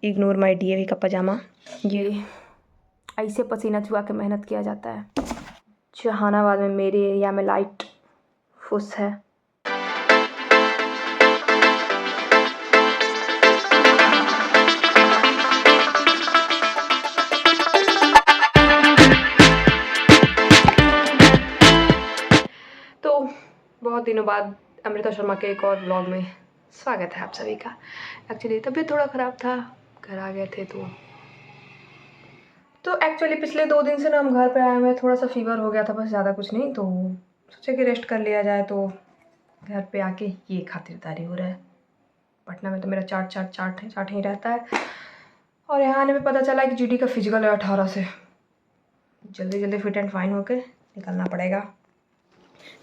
Ignore my DAV का पजामा। ये ऐसे पसीना चुहा के मेहनत किया जाता है। जहानाबाद में मेरे एरिया में लाइट फुस है। तो बहुत दिनों बाद अमृता शर्मा के एक और व्लॉग में स्वागत है आप सभी का। एक्चुअली तबीयत थोड़ा ख़राब था, घर आ गए थे तो एक्चुअली पिछले 2 दिन से ना हम घर पे आए हुए, थोड़ा सा फीवर हो गया था, बस ज़्यादा कुछ नहीं। तो सोचे कि रेस्ट कर लिया जाए, तो घर पे आके ये खातिरदारी हो रहा है। पटना में तो मेरा चाट ही रहता है। और यहाँ आने में पता चला कि जीडी का फिजिकल है 18 से। जल्दी फिट एंड फाइन होके निकलना पड़ेगा।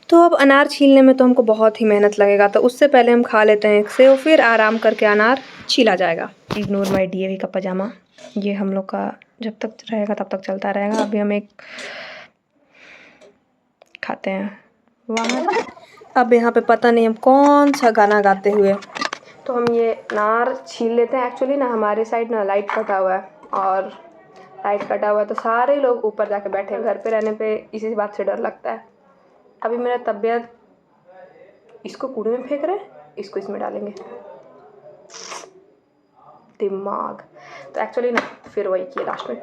तो अब अनार छीलने में तो हमको बहुत ही मेहनत लगेगा, तो उससे पहले हम खा लेते हैं एक सेव, फिर आराम करके अनार छीला जाएगा। इग्नोर माई डीएवी का पजामा। ये हम लोग का जब तक रहेगा तब तक चलता रहेगा। अभी हम एक खाते हैं वहाँ। अब यहाँ पे पता नहीं हम कौन सा गाना गाते हुए, तो हम ये अनार छील लेते हैं। एक्चुअली ना हमारे साइड ना लाइट कटा हुआ है, और लाइट कटा हुआ है तो सारे लोग ऊपर जाके बैठे हैं। घर पे रहने पे इसी बात से डर लगता है। अभी मेरा तबीयत, इसको कूड़े में फेंक रहे हैं, इसको इसमें डालेंगे, दिमाग। तो एक्चुअली ना फिर वही किया लास्ट में।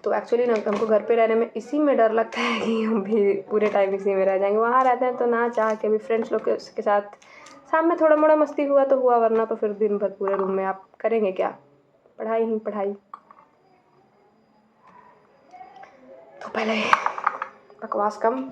तो एक्चुअली ना हमको घर पे रहने में इसी में डर लगता है कि हम भी पूरे टाइम इसी में रह जाएंगे। वहाँ रहते हैं तो ना चाह के भी फ्रेंड्स लोग के साथ शाम में थोड़ा मोड़ा मस्ती हुआ तो हुआ, वरना तो फिर दिन भर पूरे रूम में आप करेंगे क्या, पढ़ाई ही पढ़ाई। तो पहले बकवास कम।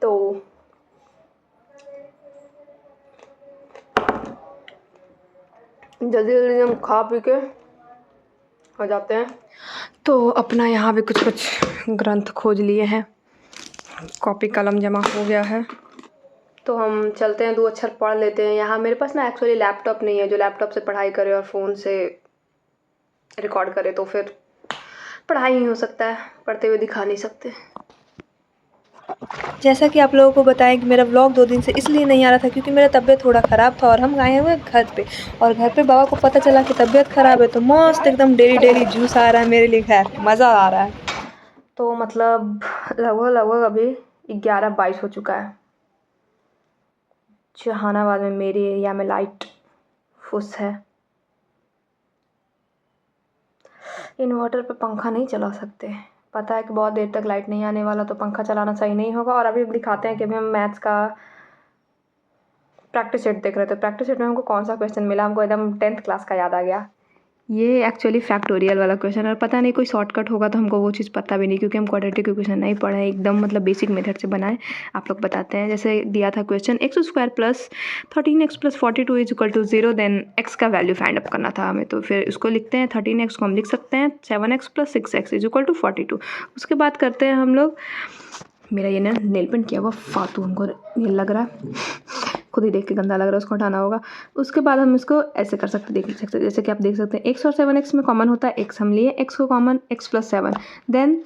तो जल्दी हम खा पी के हो जाते हैं। तो अपना यहाँ भी कुछ ग्रंथ खोज लिए हैं, कॉपी कलम जमा हो गया है, तो हम चलते हैं 2 अक्षर पढ़ लेते हैं। यहाँ मेरे पास ना एक्चुअली लैपटॉप नहीं है जो लैपटॉप से पढ़ाई करे और फ़ोन से रिकॉर्ड करे, तो फिर पढ़ाई नहीं हो सकता है, पढ़ते हुए दिखा नहीं सकते। जैसा कि आप लोगों को बताएं कि मेरा व्लॉग 2 दिन से इसलिए नहीं आ रहा था क्योंकि मेरा तबीयत थोड़ा ख़राब था, और हम आए हुए घर पे, और घर पे बाबा को पता चला कि तबीयत ख़राब है, तो मस्त एकदम डेली जूस आ रहा है मेरे लिए। खैर मज़ा आ रहा है। तो मतलब लगभग अभी 11:22 हो चुका है। जहानाबाद में मेरे एरिया में लाइट फुस है। इन्वर्टर पे पंखा नहीं चला सकते, पता है कि बहुत देर तक लाइट नहीं आने वाला, तो पंखा चलाना सही नहीं होगा। और अभी दिखाते हैं कि अभी हम मैथ्स का प्रैक्टिस सेट देख रहे थे। प्रैक्टिस सेट में हमको कौन सा क्वेश्चन मिला, हमको एकदम 10th क्लास का याद आ गया। ये एक्चुअली फैक्टोरियल वाला क्वेश्चन, और पता नहीं कोई शॉर्टकट होगा तो हमको वो चीज़ पता भी नहीं, क्योंकि हम क्वाड्रेटिक इक्वेशन नहीं पढ़े हैं, एकदम मतलब बेसिक मेथड से बनाए। आप लोग बताते हैं, जैसे दिया था question x² + 13x + 42 = 0, then x का वैल्यू फाइंड अप करना था हमें। तो फिर इसको लिखते हैं, 13x को हम लिख सकते हैं 7x + 6x = 42। उसके बाद करते हैं हम लोग, मेरा ये ना नेल पेंट किया हुआ फालतू हमको नेल लग रहा है, खुद ही देख के गंदा लग रहा है, उसको हटाना होगा। उसके बाद हम इसको ऐसे कर सकते, देख सकते, जैसे कि आप देख सकते हैं x और 7x में कॉमन होता है x, हम लिए x को कॉमन, x + 7, देन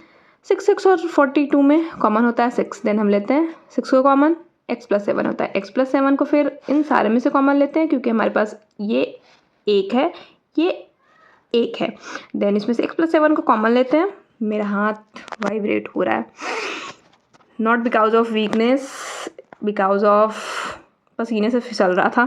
6x और 42 में कॉमन होता है 6, देन हम लेते हैं 6 को कॉमन, x + 7 होता है, x + 7 को फिर इन सारे में से कॉमन लेते हैं, क्योंकि हमारे पास ये 1 है, ये 1 है, देन इसमें से x + 7 को कॉमन लेते हैं। मेरा हाथ वाइब्रेट हो रहा है, not because of weakness, because of पसीने से फिसल रहा था।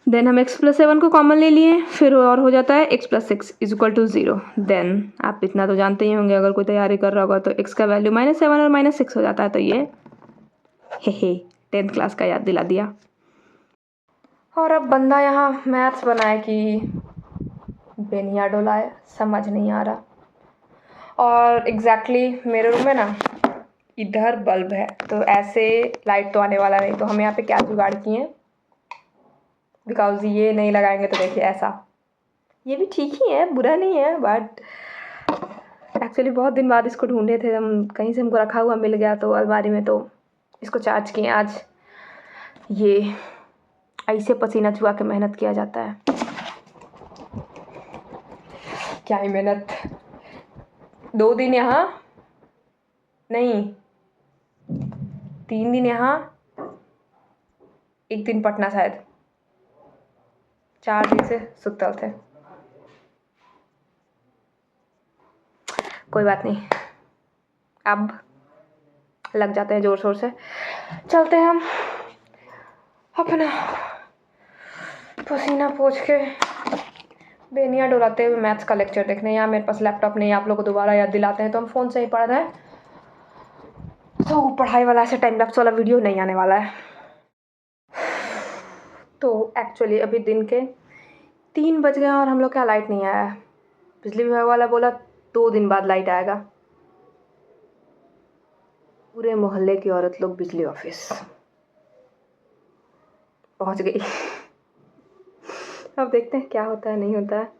देन हम x + 7 को कॉमन ले लिए, फिर और हो जाता है x + 6 = 0। देन आप इतना तो जानते ही होंगे, अगर कोई तैयारी कर रहा होगा, तो x का वैल्यू -7 और -6 हो जाता है। तो ये 10th क्लास का याद दिला दिया। और अब बंदा यहाँ मैथ्स बनाए कि बेनिया डोलाए, समझ नहीं आ रहा। और एग्जैक्टली मेरे रूम में ना इधर बल्ब है, तो ऐसे लाइट तो आने वाला नहीं। तो हम यहाँ पे क्या जुगाड़ किए हैं, बिकॉज ये नहीं लगाएंगे तो देखिए ऐसा, ये भी ठीक ही है, बुरा नहीं है, बट एक्चुअली बहुत दिन बाद इसको ढूंढे थे हम, कहीं से हमको रखा हुआ मिल गया तो अलमारी में, तो इसको चार्ज किए आज। ये ऐसे पसीना चुहा के मेहनत किया जाता है। क्या ही मेहनत। 2 दिन यहाँ नहीं, 3 दिन यहाँ, 1 दिन पटना शायद, 4 दिन से सुतल थे। कोई बात नहीं, अब लग जाते हैं जोर शोर से। चलते हैं हम अपना पसीना पोंछ के बेनिया डुलाते हुए मैथ्स का लेक्चर देखने। यहाँ मेरे पास लैपटॉप नहीं, आप लोग को दोबारा याद दिलाते हैं तो हम फ़ोन से ही पढ़ रहे हैं, तो पढ़ाई वाला ऐसे टाइम लैप्स वाला वीडियो नहीं आने वाला है। तो एक्चुअली अभी दिन के 3 बज गए और हम लोग के यहाँ लाइट नहीं आया है। बिजली विभाग वाला बोला 2 दिन बाद लाइट आएगा। पूरे मोहल्ले की औरत लोग बिजली ऑफिस पहुंच गई। अब देखते हैं क्या होता है नहीं होता है।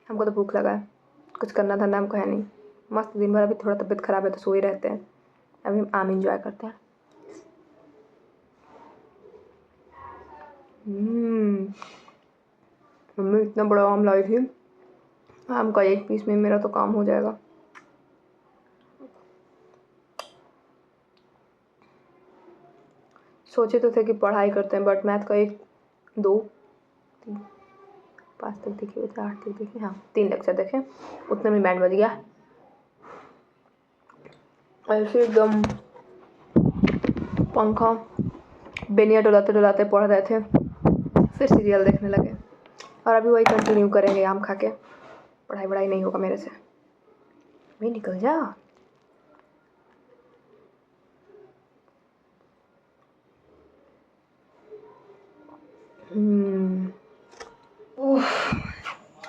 हमको तो भूख लगा है, कुछ करना धंधा हमको है नहीं। मस्त दिन भर, अभी थोड़ा तबीयत ख़राब है तो सो ही रहते हैं। अभी हम आम इंजॉय करते हैं। मम्मी इतना बड़ा आम लाई थी, आम का 1 पीस में मेरा तो काम हो जाएगा। सोचे तो थे कि पढ़ाई करते हैं, बट मैथ का 1, 2, 3, 5 तक देखे, 8 तक देखे, हाँ 3 लेक्चर देखे, उतने में बैंड बज गया। ऐसे एकदम पंखा बेनिया डुलाते डुलाते पढ़ रहे थे, फिर सीरियल देखने लगे और अभी वही कंटिन्यू करेंगे आम खा के। पढ़ाई वढ़ाई नहीं होगा मेरे से। मैं निकल जा।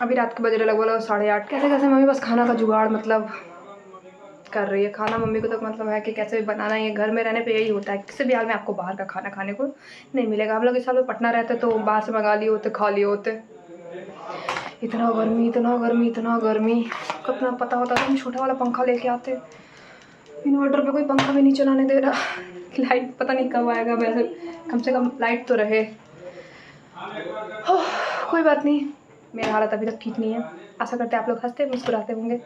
अभी रात के बज रहे लगभग 8:30। कैसे कैसे मम्मी बस खाना का जुगाड़ मतलब कर रही है। खाना मम्मी को तो मतलब है कि कैसे भी बनाना है। घर में रहने पे यही होता है, किसी भी हाल में आपको बाहर का खाना खाने को नहीं मिलेगा। हम लोग इस साल में पटना रहते तो बाहर से मंगा लिए होते, खा लिए होते। इतना गर्मी, इतना गर्मी, इतना गर्मी, कितना पता होता तो हम छोटा वाला पंखा लेके आते। इन्वर्टर पे कोई पंखा भी नहीं चलाने दे रहा। लाइट पता नहीं कब आएगा, वैसे कम से कम लाइट तो रहे। कोई बात नहीं, मेरा हालत अभी तक ठीक नहीं है। आशा करते हैं आप लोग हंसते मुस्कुराते होंगे।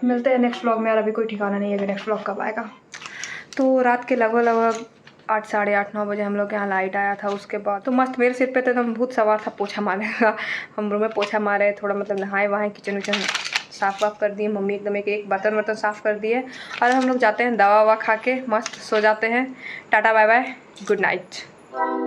मिलते हैं नेक्स्ट व्लॉग में, और अभी कोई ठिकाना नहीं है कि नेक्स्ट व्लॉग कब आएगा। तो रात के लगभग 8, साढ़े 8, 9 बजे हम लोग के यहाँ लाइट आया था। उसके बाद तो मस्त मेरे सिर पे तो एकदम भूत सवार था पोछा मारेगा। हम रूम में पोछा मारे, थोड़ा मतलब नहाए वहाँ, किचन विचन साफ़ वाफ कर दिए। मम्मी एकदम एक बर्तन वर्तन साफ़ कर दिए। और हम लोग जाते हैं दवा ववा खा के मस्त सो जाते हैं। Tata bye bye, good night.